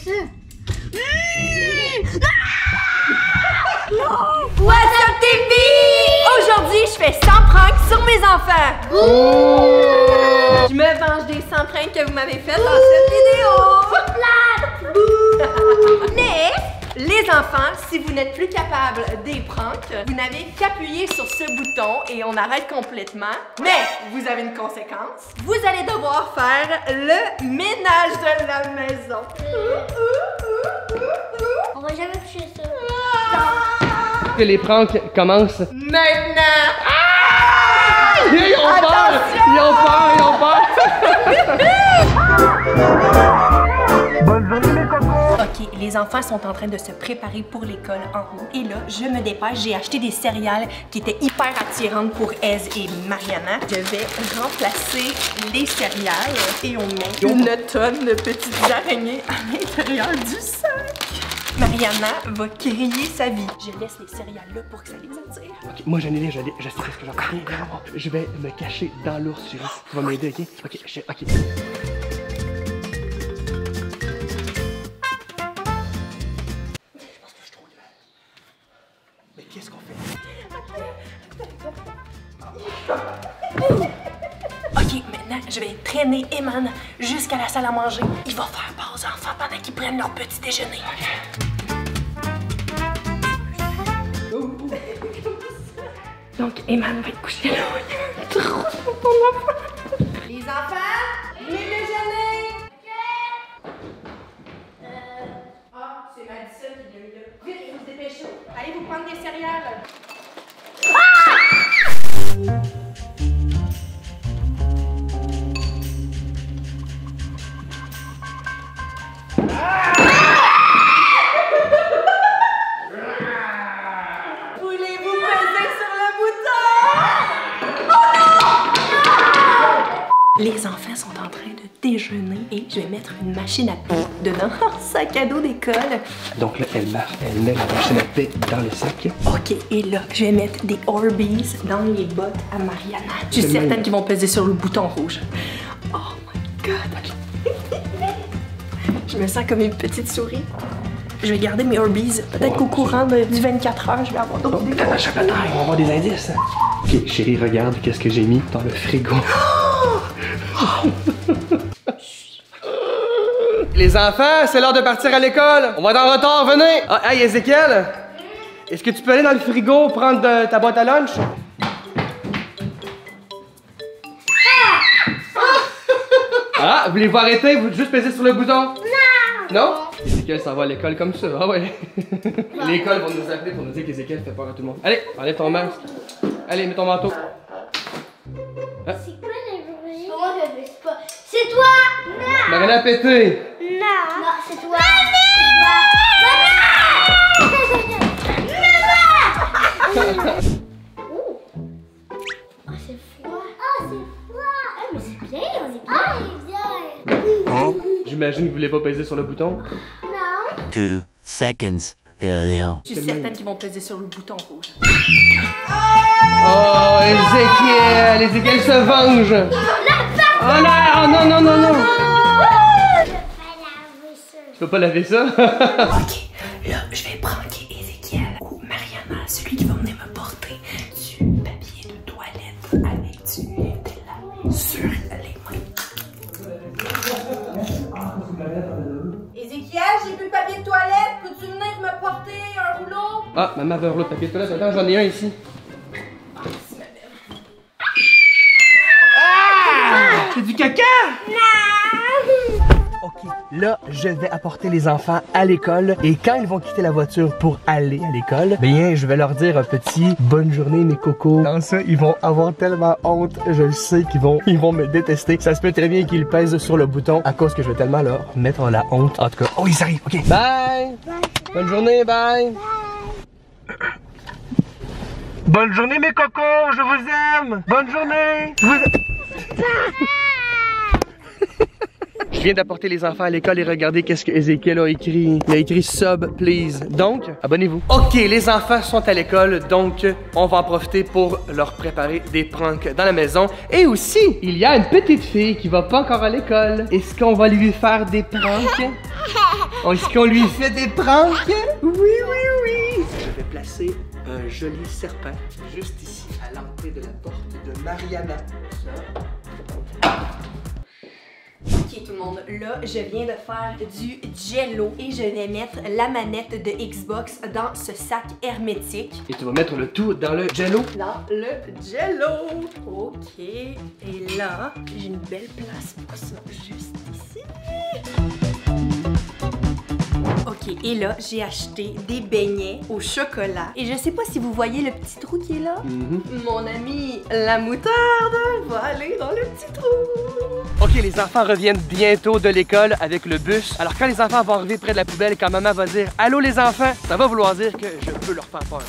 ça? What's up TV? Aujourd'hui, je fais 100 pranks sur mes enfants. Je me venge des 100 pranks que vous m'avez fait dans cette vidéo. Mais les enfants, si vous n'êtes plus capable des pranks, vous n'avez qu'appuyer sur ce bouton et on arrête complètement. Mais vous avez une conséquence. Vous allez devoir faire le ménage de la maison. On va jamais toucher ça. Que les pranks commencent. Maintenant! Ils ont peur! Ils ont peur! Ils ont peur! Bonne journée les cocos! Ok, les enfants sont en train de se préparer pour l'école en haut. Et là, je me dépêche, j'ai acheté des céréales qui étaient hyper attirantes pour Ez et Mariana. Je vais remplacer les céréales et on met une tonne de petites araignées à l'intérieur du sac. Mariana va crier sa vie. Je laisse les céréales là pour que ça les attire. Ok, moi j'en ai les, je sais ce que j'en ai. Je vais me cacher dans l'ours, chérie. Tu vas m'aider, ok? Ok, ok. Mais qu'est-ce qu'on fait? Ok, maintenant, je vais traîner Eman jusqu'à la salle à manger. Il va faire pause aux enfants pendant qu'ils prennent leur petit déjeuner. Donc, Eman va être couché là. Il y a un trou pour ton enfant. Les enfants, venez déjeuner. Ah, c'est Madison qui l'a eu là. Vite, vous dépêchez. Allez vous prendre des céréales. Voulez-vous peser sur le bouton? Oh non! Les enfants sont en train de déjeuner et je vais mettre une machine à paix dedans leur sac à dos d'école. Donc là, elle marche, elle met la machine à paix dans le sac. Ok, et là, je vais mettre des Orbeez dans les bottes à Mariana. Je suis certaine qu'ils vont peser sur le bouton rouge. Oh my god! Je me sens comme une petite souris. Je vais garder mes Orbeez. Peut-être qu'au courant du 24 heures, je vais avoir d'autres. Dans la chocolaterie, ils vont avoir des indices. Ok, chérie, regarde qu'est-ce que j'ai mis dans le frigo. Les enfants, c'est l'heure de partir à l'école. On va être en retard, venez. Ah, hey, Ézéchiel, est-ce que tu peux aller dans le frigo prendre ta boîte à lunch? Ah, voulez-vous arrêter? Vous juste peser sur le bouton? Non! Ézéchiel s'en va à l'école comme ça, ah ouais. L'école va nous appeler pour nous dire qu'Ézéchiel fait peur à tout le monde. Allez, enlève ton masque. Allez, mets ton manteau. Ah. C'est quoi les bruits? Moi, je sais pas. C'est toi! Non! Mariana a pété! Non! Non, c'est toi! Oh, c'est froid! Oh, c'est froid! Ah, mais c'est bien, on est bien! Ah, il est bien! J'imagine que vous voulez pas peser sur le bouton? Non! 2 seconds earlier. Je suis certaine qu'ils vont peser sur le bouton rouge. Oh, Ézéchiel! Ézéchiel se venge! Oh non, non, non, non, non! Tu peux pas laver ça? Ok, là, je vais pranker Ézéchiel ou Mariana, celui qui va venir me porter du papier de toilette avec du Nutella sur les mains. Ézéchiel, j'ai plus de papier de toilette. Peux-tu venir me porter un rouleau? Ah, maman veut un rouleau de papier de toilette. Attends, j'en ai un ici. Ah! C'est du caca! Ok, là, je vais apporter les enfants à l'école et quand ils vont quitter la voiture pour aller à l'école, bien, je vais leur dire un petit bonne journée mes cocos. Dans ça, ils vont avoir tellement honte, je le sais qu'ils vont me détester. Ça se peut très bien qu'ils pèsent sur le bouton à cause que je vais tellement leur mettre la honte. En tout cas, oh, ils arrivent, ok. Bye! Bonne journée, bye! Bonne journée mes cocos, je vous aime! Bonne journée! Je viens d'apporter les enfants à l'école et regardez qu'est-ce que Ézéchiel a écrit. Il a écrit sub, please. Donc, abonnez-vous. Ok, les enfants sont à l'école, donc on va en profiter pour leur préparer des pranks dans la maison. Et aussi, il y a une petite fille qui va pas encore à l'école. Est-ce qu'on va lui faire des pranks? Est-ce qu'on lui fait des pranks? Oui, oui, oui! Je vais placer un joli serpent juste ici, à l'entrée de la porte de Mariana. Ok tout le monde, là je viens de faire du jello et je vais mettre la manette de Xbox dans ce sac hermétique. Et tu vas mettre le tout dans le jello? Dans le jello. Ok, et là j'ai une belle place pour ça, juste ici. Ok, et là, j'ai acheté des beignets au chocolat. Et je sais pas si vous voyez le petit trou qui est là. Mon ami, la moutarde, va aller dans le petit trou. Ok, les enfants reviennent bientôt de l'école avec le bus. Alors quand les enfants vont arriver près de la poubelle, quand maman va dire « Allô les enfants », ça va vouloir dire que je peux leur faire peur.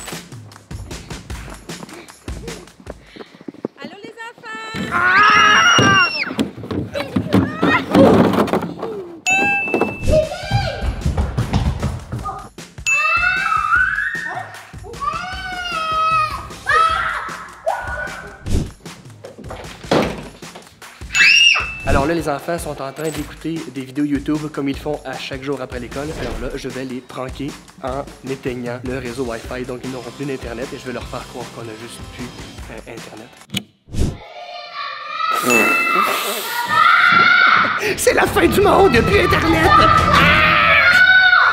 Allô les enfants! Alors là, les enfants sont en train d'écouter des vidéos YouTube comme ils font à chaque jour après l'école. Alors là, je vais les pranker en éteignant le réseau Wi-Fi. Donc, ils n'auront plus d'Internet et je vais leur faire croire qu'on a juste plus Internet. C'est la fin du monde, il n'y a plus Internet!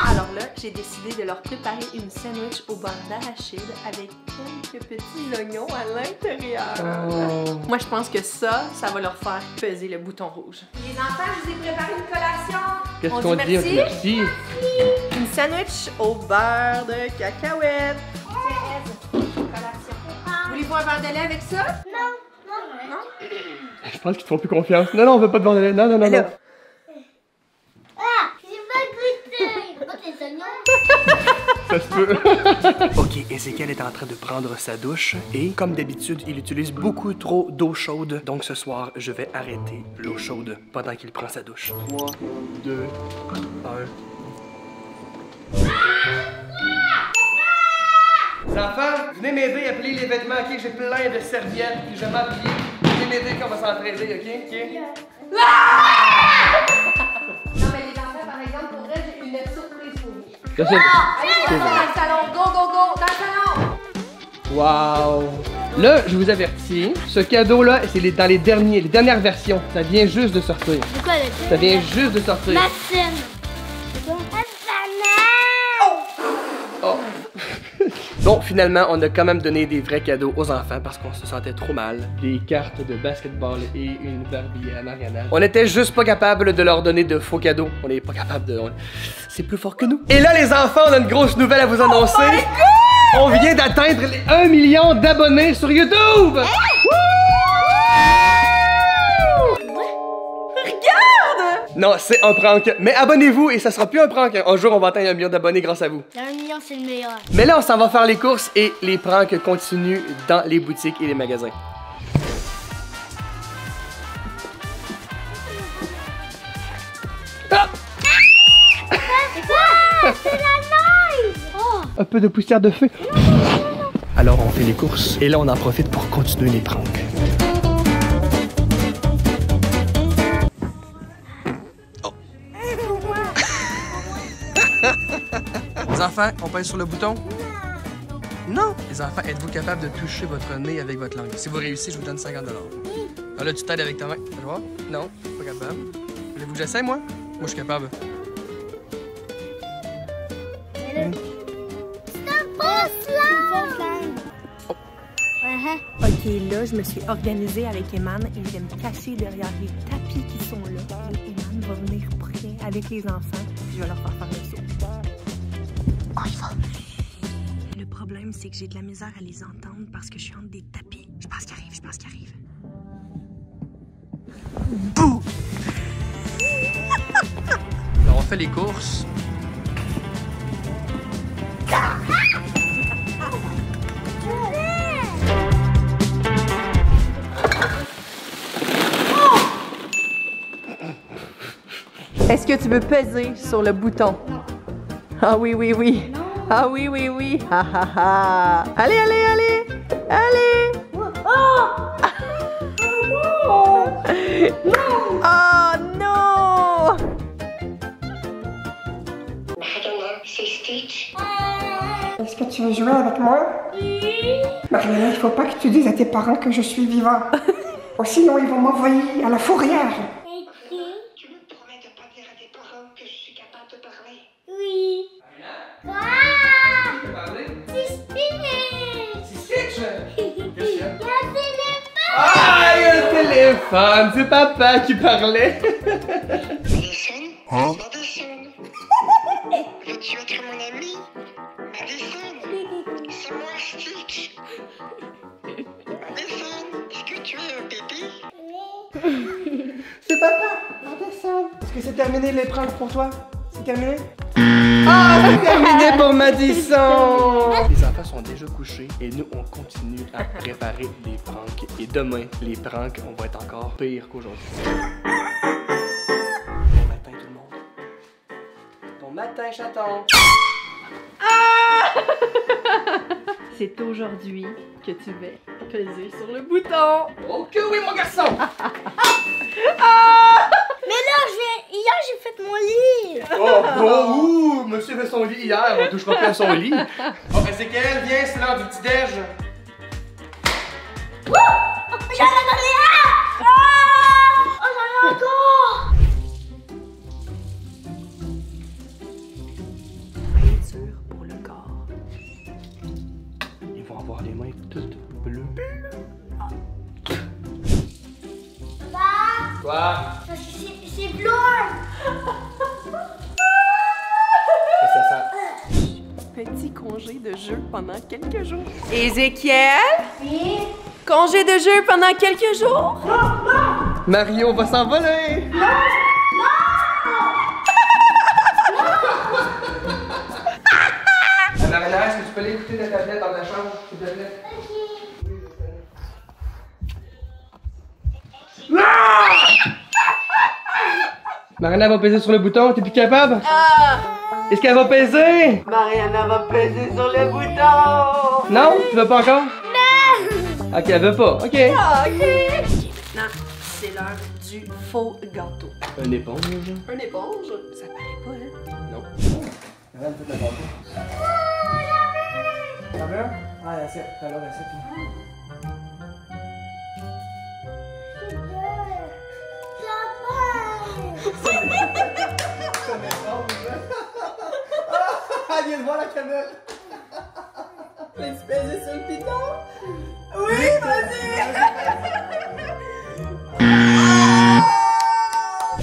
Alors là, j'ai décidé de leur préparer une sandwich au beurre d'arachide avec quelques petits oignons à l'intérieur. Moi, je pense que ça va leur faire peser le bouton rouge. Les enfants, je vous ai préparé une collation. Qu'est-ce qu'on dit? Merci. Une sandwich au beurre de cacahuètes. Collation. Voulez-vous un verre de lait avec ça? Non. Non? Je pense qu'ils te font plus confiance. Non, non, on veut pas de bord de lait. Non, non, non, non. Ah, j'ai pas goûté. Pas tes oignons. Ça se peut. Ok, Ezekiel est en train de prendre sa douche et comme d'habitude, il utilise beaucoup trop d'eau chaude. Donc ce soir, je vais arrêter l'eau chaude pendant qu'il prend sa douche. 3, 2, 1. Les enfants, venez m'aider à plier les vêtements, ok? J'ai plein de serviettes, pyjamas pliés. Venez m'aider qu'on va s'entraider, ok? Non, mais les enfants, par exemple, pour vrai, j'ai une surprise pour vous. Allez, Allez, dans le salon, go, go, go, dans le salon! Wow! Là, je vous avertis, ce cadeau-là, c'est dans les dernières versions. Ça vient juste de sortir. C'est quoi le Ça vient juste de sortir. Ma scène. C'est quoi? Oh. Bon, finalement, on a quand même donné des vrais cadeaux aux enfants parce qu'on se sentait trop mal. Des cartes de basketball et une Barbie à Mariana. On était juste pas capable de leur donner de faux cadeaux. On n'est pas capable de... C'est plus fort que nous. Et là, les enfants, on a une grosse nouvelle à vous annoncer. On vient d'atteindre les 1 million d'abonnés sur YouTube. Non, c'est un prank. Mais abonnez-vous et ça sera plus un prank. Un jour, on va atteindre 1 million d'abonnés grâce à vous. 1 million, c'est le meilleur. Mais là, on s'en va faire les courses et les pranks continuent dans les boutiques et les magasins. Ah! C'est quoi? C'est la neige! Oh! Un peu de poussière de feu. Alors, on fait les courses et là, on en profite pour continuer les pranks. Les enfants, on pèse sur le bouton? Non! Les enfants, êtes-vous capable de toucher votre nez avec votre langue? Si vous réussissez, je vous donne 50 $. Ah, là, tu t'aides avec ta main. Tu vois? Non, pas capable. Voulez-vous que j'essaie, moi? Moi, je suis capable. Ok, là, je me suis organisée avec Eman et je vais me cacher derrière les tapis qui sont là. Et Eman va venir près avec les enfants. Puis je vais leur faire le saut. On y va! Le problème, c'est que j'ai de la misère à les entendre parce que je suis entre des tapis. Je pense qu'ils arrivent, je pense qu'ils arrivent. Bouh! Alors, on fait les courses. Est-ce que tu veux peser sur le bouton? Ah oui, oui, oui. Ah oui, oui, oui. Ha ha ha. Allez, allez, allez. Allez. Oh non! Est-ce que tu veux jouer avec moi? Oui. Mariana, il faut pas que tu dises à tes parents que je suis vivant. Ou sinon, ils vont m'envoyer à la fourrière. Tu me promets de pas dire à tes parents que je suis capable de parler? Oui. Quoi? C'est Stitch. C'est Stitch! Il y a un téléphone. Ah, il y a le téléphone! C'est papa qui parlait! Madison? Madison? Veux-tu être mon ami? Madison? C'est moi, Stitch. Madison, est-ce que tu es un bébé? C'est papa! Madison! Est-ce que c'est terminé les pranks pour toi? C'est terminé? Ah, c'est terminé pour Madison! Les enfants sont déjà couchés et nous, on continue à préparer les pranks. Et demain, les pranks, on va être encore pire qu'aujourd'hui. Bon matin, tout le monde. Bon matin, chaton. C'est aujourd'hui que tu vas peser sur le bouton. Ok, oui, mon garçon! Mais là, hier, j'ai fait mon lit. Oh, ouh, monsieur fait son lit hier, on touchera plus à son lit. Bon, ben c'est qu'elle, viens, c'est l'heure du petit-déj. J'en ai parlé. Oh, j'en ai encore. Peinture pour le corps. Ils vont avoir les mains toutes bleues. Papa, Quoi? c'est bleu. Ça sent. Petit congé de jeu pendant quelques jours. Ézéchiel? Oui. Congé de jeu pendant quelques jours? Mario va s'envoler! Mariana, est-ce que tu peux l'écouter ta tablette dans ta chambre, s'il te plaît? Mariana va peser sur le bouton, t'es plus capable? Est-ce qu'elle va peser? Mariana va peser sur le bouton! Non? Tu veux pas encore? Non! Ok, elle veut pas, ok. Maintenant, c'est l'heure du faux gâteau. Un éponge? Une éponge? Ça paraît pas, hein? Non. Mariana, fais ta gâteau. Ça va? Ah, l'assiette, alors l'assiette. Ah, viens de voir la cannelle! Peux-tu peser sur le piton? Oui, vas-y!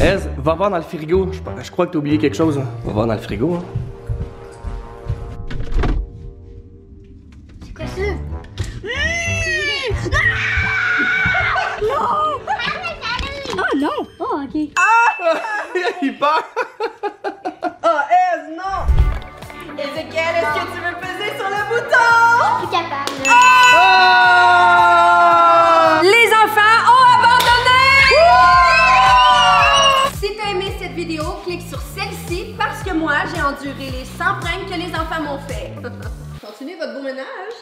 Ez, va voir dans le frigo. Je crois que t'as oublié quelque chose. Va voir dans le frigo. Hein. C'est quoi ça? Oh non! Oh, ok. Il part! Oh, Ez, non! Ézéchiel, est-ce que tu veux peser sur le bouton? Je suis capable. Les enfants ont abandonné! Si t'as aimé cette vidéo, clique sur celle-ci parce que moi, j'ai enduré les 100 pranks que les enfants m'ont fait. Continuez votre beau ménage!